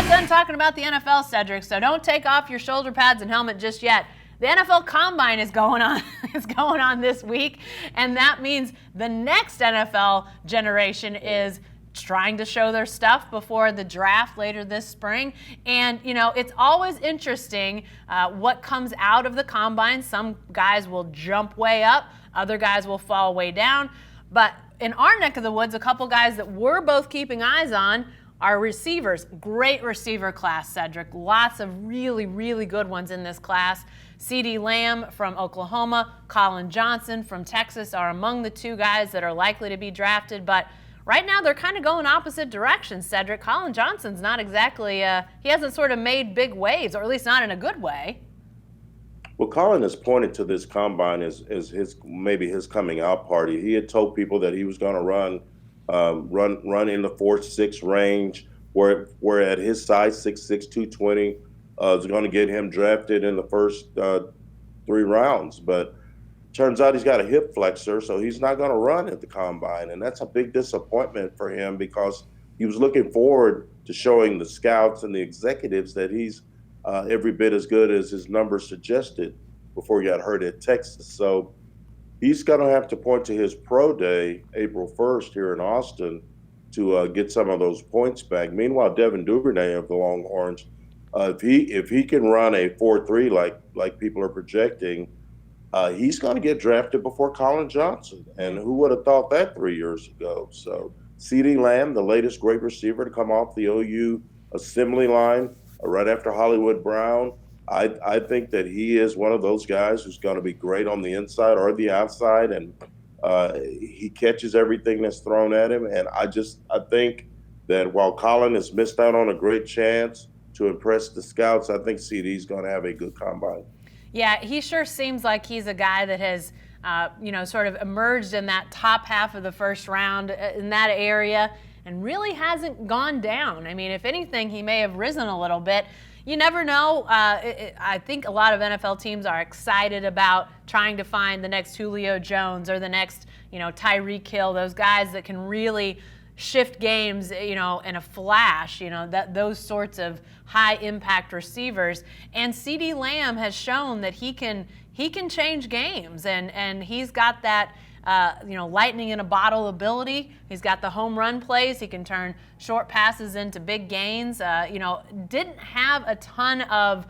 not done talking about the NFL, Cedric, so don't take off your shoulder pads and helmet just yet. The NFL Combine is going on this week, and that means the next NFL generation is trying to show their stuff before the draft later this spring. And, you know, it's always interesting what comes out of the Combine. Some guys will jump way up, other guys will fall way down. But in our neck of the woods, a couple guys that we're both keeping eyes on are receivers. Great receiver class, Cedric. Lots of really, really good ones in this class. CeeDee Lamb from Oklahoma, Collin Johnson from Texas are among the two guys that are likely to be drafted. But right now they're kind of going opposite directions, Cedric. Collin Johnson's not exactly, he hasn't sort of made big waves, or at least not in a good way. Well, Collin has pointed to this combine as his maybe his coming out party. He had told people that he was going to run in the 4.6 range, where at his size, 6'6", 220, is going to get him drafted in the first 3 rounds. But turns out he's got a hip flexor, so he's not going to run at the combine, and that's a big disappointment for him because he was looking forward to showing the scouts and the executives that he's every bit as good as his numbers suggested before he got hurt at Texas. So he's going to have to point to his pro day, April 1st, here in Austin, to get some of those points back. Meanwhile, Devin Duvernay of the Longhorns, if he can run a 4.3 like people are projecting, he's going to get drafted before Collin Johnson. And who would have thought that 3 years ago? So CeeDee Lamb, the latest great receiver to come off the OU assembly line right after Hollywood Brown. I think that he is one of those guys who's going to be great on the inside or the outside, and he catches everything that's thrown at him. And I think that while Collin has missed out on a great chance to impress the scouts, I think CeeDee's going to have a good combine. Yeah, he sure seems like he's a guy that has, sort of emerged in that top half of the first round in that area and really hasn't gone down. I mean, if anything, he may have risen a little bit. You never know. I think a lot of NFL teams are excited about trying to find the next Julio Jones or the next, Tyreek Hill, those guys that can really shift games, in a flash, those sorts of high impact receivers. And CeeDee Lamb has shown that he can change games, and he's got that lightning in a bottle ability. He's got the home run plays. He can turn short passes into big gains. Didn't have a ton of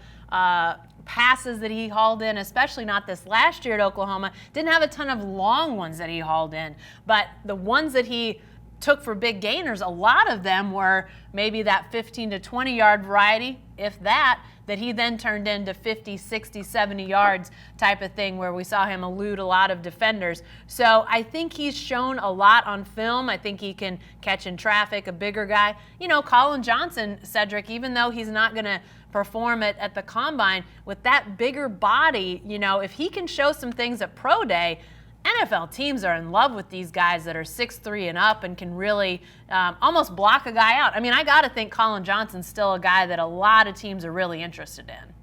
passes that he hauled in, especially not this last year at Oklahoma. Didn't have a ton of long ones that he hauled in, but the ones that he took for big gainers, a lot of them were maybe that 15 to 20 yard variety, if that he then turned into 50, 60, 70 yards type of thing where we saw him elude a lot of defenders. So I think he's shown a lot on film. I think he can catch in traffic, a bigger guy. Collin Johnson, Cedric, even though he's not going to perform at the combine, with that bigger body, if he can show some things at pro day, NFL teams are in love with these guys that are 6'3" and up and can really almost block a guy out. I mean, I got to think Collin Johnson's still a guy that a lot of teams are really interested in.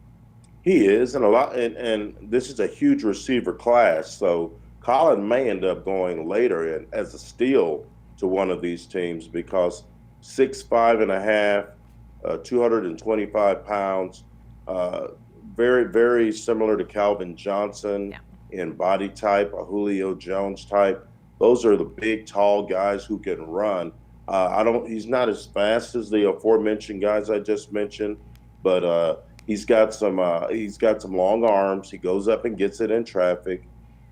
He is, and this is a huge receiver class. So Collin may end up going later as a steal to one of these teams because 6'5" and a half, 225 pounds, very, very similar to Calvin Johnson. Yeah. In body type, a Julio Jones type. Those are the big, tall guys who can run. He's not as fast as the aforementioned guys I just mentioned, but he's got some long arms. He goes up and gets it in traffic.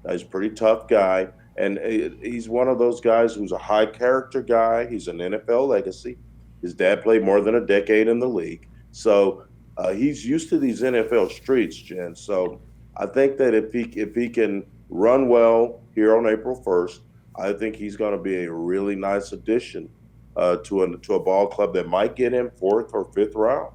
He's a pretty tough guy, and he's one of those guys who's a high character guy. He's an NFL legacy. His dad played more than a decade in the league, so he's used to these NFL streets, Jen. So I think that if he can run well here on April 1st, I think he's going to be a really nice addition to a ball club that might get him 4th or 5th round.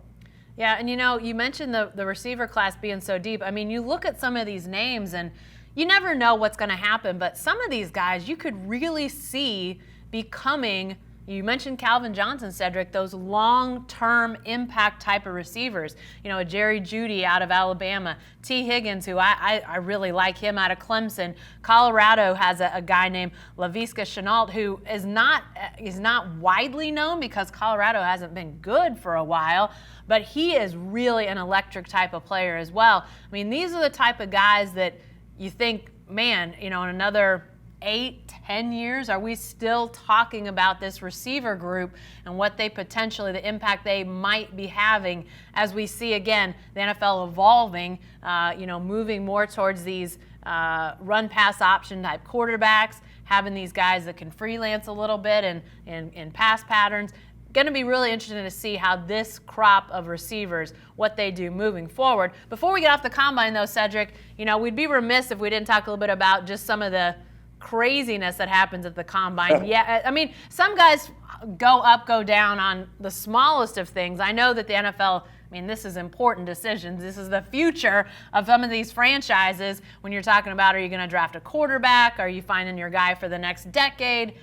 Yeah, and you mentioned the receiver class being so deep. I mean, you look at some of these names and you never know what's going to happen, but some of these guys you could really see becoming You mentioned Calvin Johnson, Cedric, those long-term impact type of receivers. You know, a Jerry Jeudy out of Alabama, T. Higgins, who I really like him out of Clemson. Colorado has a guy named Laviska Shenault, who is not widely known because Colorado hasn't been good for a while, but he is really an electric type of player as well. I mean, these are the type of guys that you think, man, you know, in another 8-10 years, are we still talking about this receiver group and what they potentially, the impact they might be having as we see, again, the NFL evolving, moving more towards these run-pass option type quarterbacks, having these guys that can freelance a little bit in pass patterns. Going to be really interesting to see how this crop of receivers, what they do moving forward. Before we get off the combine, though, Cedric, you know, we'd be remiss if we didn't talk a little bit about just some of the craziness that happens at the combine. Yeah, I mean, some guys go up, go down on the smallest of things. I know that the NFL, I mean, this is important decisions. This is the future of some of these franchises when you're talking about, are you going to draft a quarterback? Are you finding your guy for the next decade?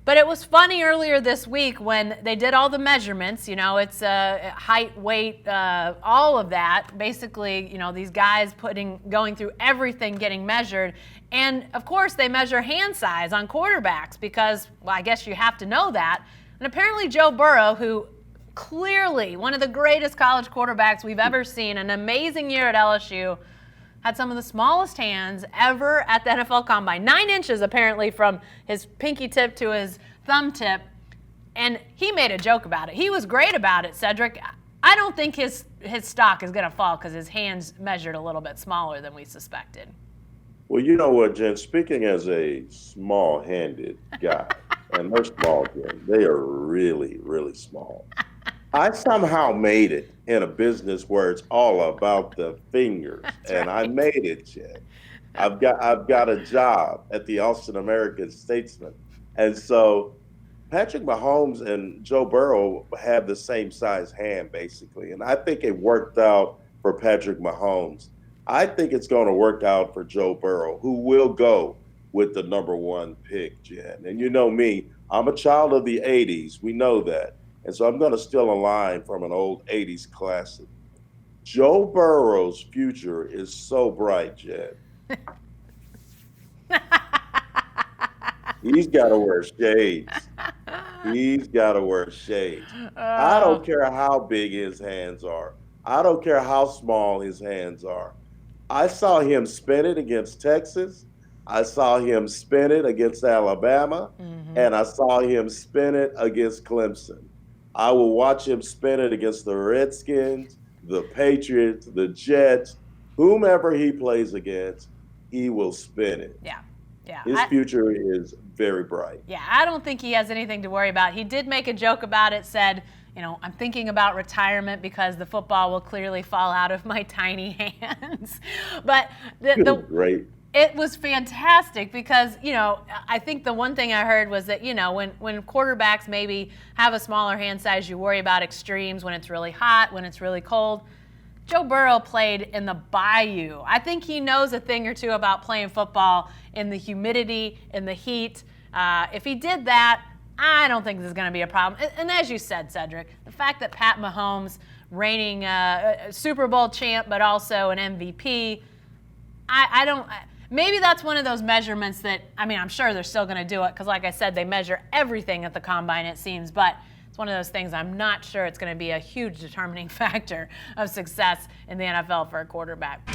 But it was funny earlier this week when they did all the measurements, you know, it's height, weight, all of that. Basically, you know, these guys going through everything, getting measured. And, of course, they measure hand size on quarterbacks because, well, I guess you have to know that. And apparently Joe Burrow, who clearly one of the greatest college quarterbacks we've ever seen, an amazing year at LSU, had some of the smallest hands ever at the NFL Combine. 9 inches, apparently, from his pinky tip to his thumb tip. And he made a joke about it. He was great about it, Cedric. I don't think his stock is going to fall because his hands measured a little bit smaller than we suspected. Well, you know what, Jen? Speaking as a small-handed guy, and they're small, Jen. They are really, really small. I somehow made it in a business where it's all about the fingers, and I made it, Jen. I've got a job at the Austin American-Statesman, and so Patrick Mahomes and Joe Burrow have the same size hand, basically, and I think it worked out for Patrick Mahomes. I think it's going to work out for Joe Burrow, who will go with the number 1 pick, Jen. And you know me, I'm a child of the 80s. We know that. And so I'm going to steal a line from an old 80s classic. Joe Burrow's future is so bright, Jen. He's got to wear shades. He's got to wear shades. I don't care how big his hands are. I don't care how small his hands are. I saw him spin it against Texas. I saw him spin it against Alabama. And I saw him spin it against Clemson. I will watch him spin it against the Redskins, the Patriots, the Jets, whomever he plays against, he will spin it. Yeah. His future is very bright. Yeah, I don't think he has anything to worry about. He did make a joke about it, said, you know, I'm thinking about retirement because the football will clearly fall out of my tiny hands. But Great. It was fantastic because, you know, I think the one thing I heard was that, you know, when quarterbacks maybe have a smaller hand size, you worry about extremes when it's really hot, when it's really cold. Joe Burrow played in the bayou. I think he knows a thing or two about playing football in the humidity, in the heat. If he did that, I don't think this is going to be a problem. And as you said, Cedric, the fact that Pat Mahomes, reigning Super Bowl champ, but also an MVP, I don't. Maybe that's one of those measurements that, I mean, I'm sure they're still going to do it because, like I said, they measure everything at the combine, it seems. But it's one of those things I'm not sure it's going to be a huge determining factor of success in the NFL for a quarterback.